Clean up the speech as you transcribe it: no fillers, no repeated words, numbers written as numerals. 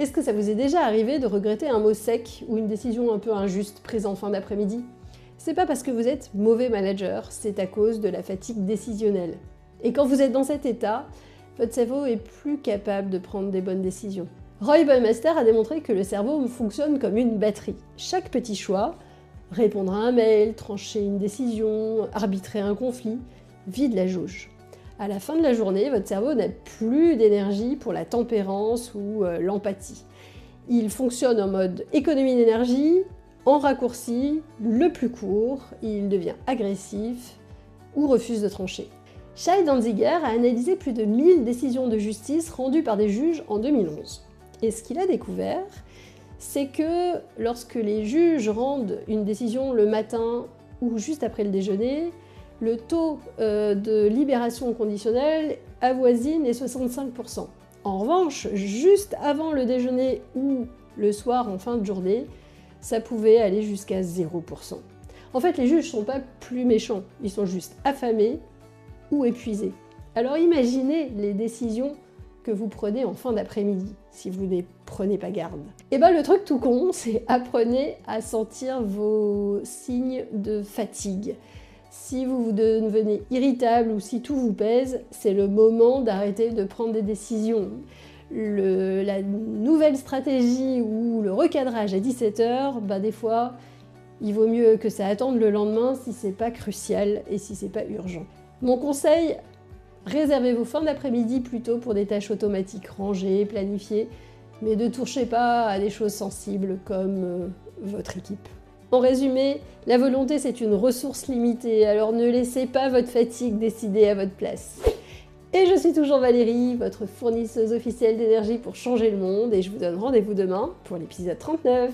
Est-ce que ça vous est déjà arrivé de regretter un mot sec ou une décision un peu injuste prise en fin d'après-midi? C'est pas parce que vous êtes mauvais manager, c'est à cause de la fatigue décisionnelle. Et quand vous êtes dans cet état, votre cerveau est plus capable de prendre des bonnes décisions. Roy Baumeister a démontré que le cerveau fonctionne comme une batterie. Chaque petit choix, répondre à un mail, trancher une décision, arbitrer un conflit, vide la jauge. À la fin de la journée, votre cerveau n'a plus d'énergie pour la tempérance ou l'empathie. Il fonctionne en mode économie d'énergie, en raccourci, le plus court, il devient agressif ou refuse de trancher. Shai Danziger a analysé plus de 1000 décisions de justice rendues par des juges en 2011. Et ce qu'il a découvert, c'est que lorsque les juges rendent une décision le matin ou juste après le déjeuner, le taux de libération conditionnelle avoisine les 65%. En revanche, juste avant le déjeuner ou le soir en fin de journée, ça pouvait aller jusqu'à 0%. En fait, les juges ne sont pas plus méchants, ils sont juste affamés ou épuisés. Alors imaginez les décisions que vous prenez en fin d'après-midi, si vous ne prenez pas garde. Et ben le truc tout con, c'est apprenez à sentir vos signes de fatigue. Si vous devenez irritable ou si tout vous pèse, c'est le moment d'arrêter de prendre des décisions. La nouvelle stratégie ou le recadrage à 17h, bah des fois, il vaut mieux que ça attende le lendemain si c'est pas crucial et si c'est pas urgent. Mon conseil, réservez vos fins d'après-midi plutôt pour des tâches automatiques, rangées, planifiées, mais ne touchez pas à des choses sensibles comme votre équipe. En résumé, la volonté c'est une ressource limitée, alors ne laissez pas votre fatigue décider à votre place. Et je suis toujours Valérie, votre fournisseuse officielle d'énergie pour changer le monde, et je vous donne rendez-vous demain pour l'épisode 39.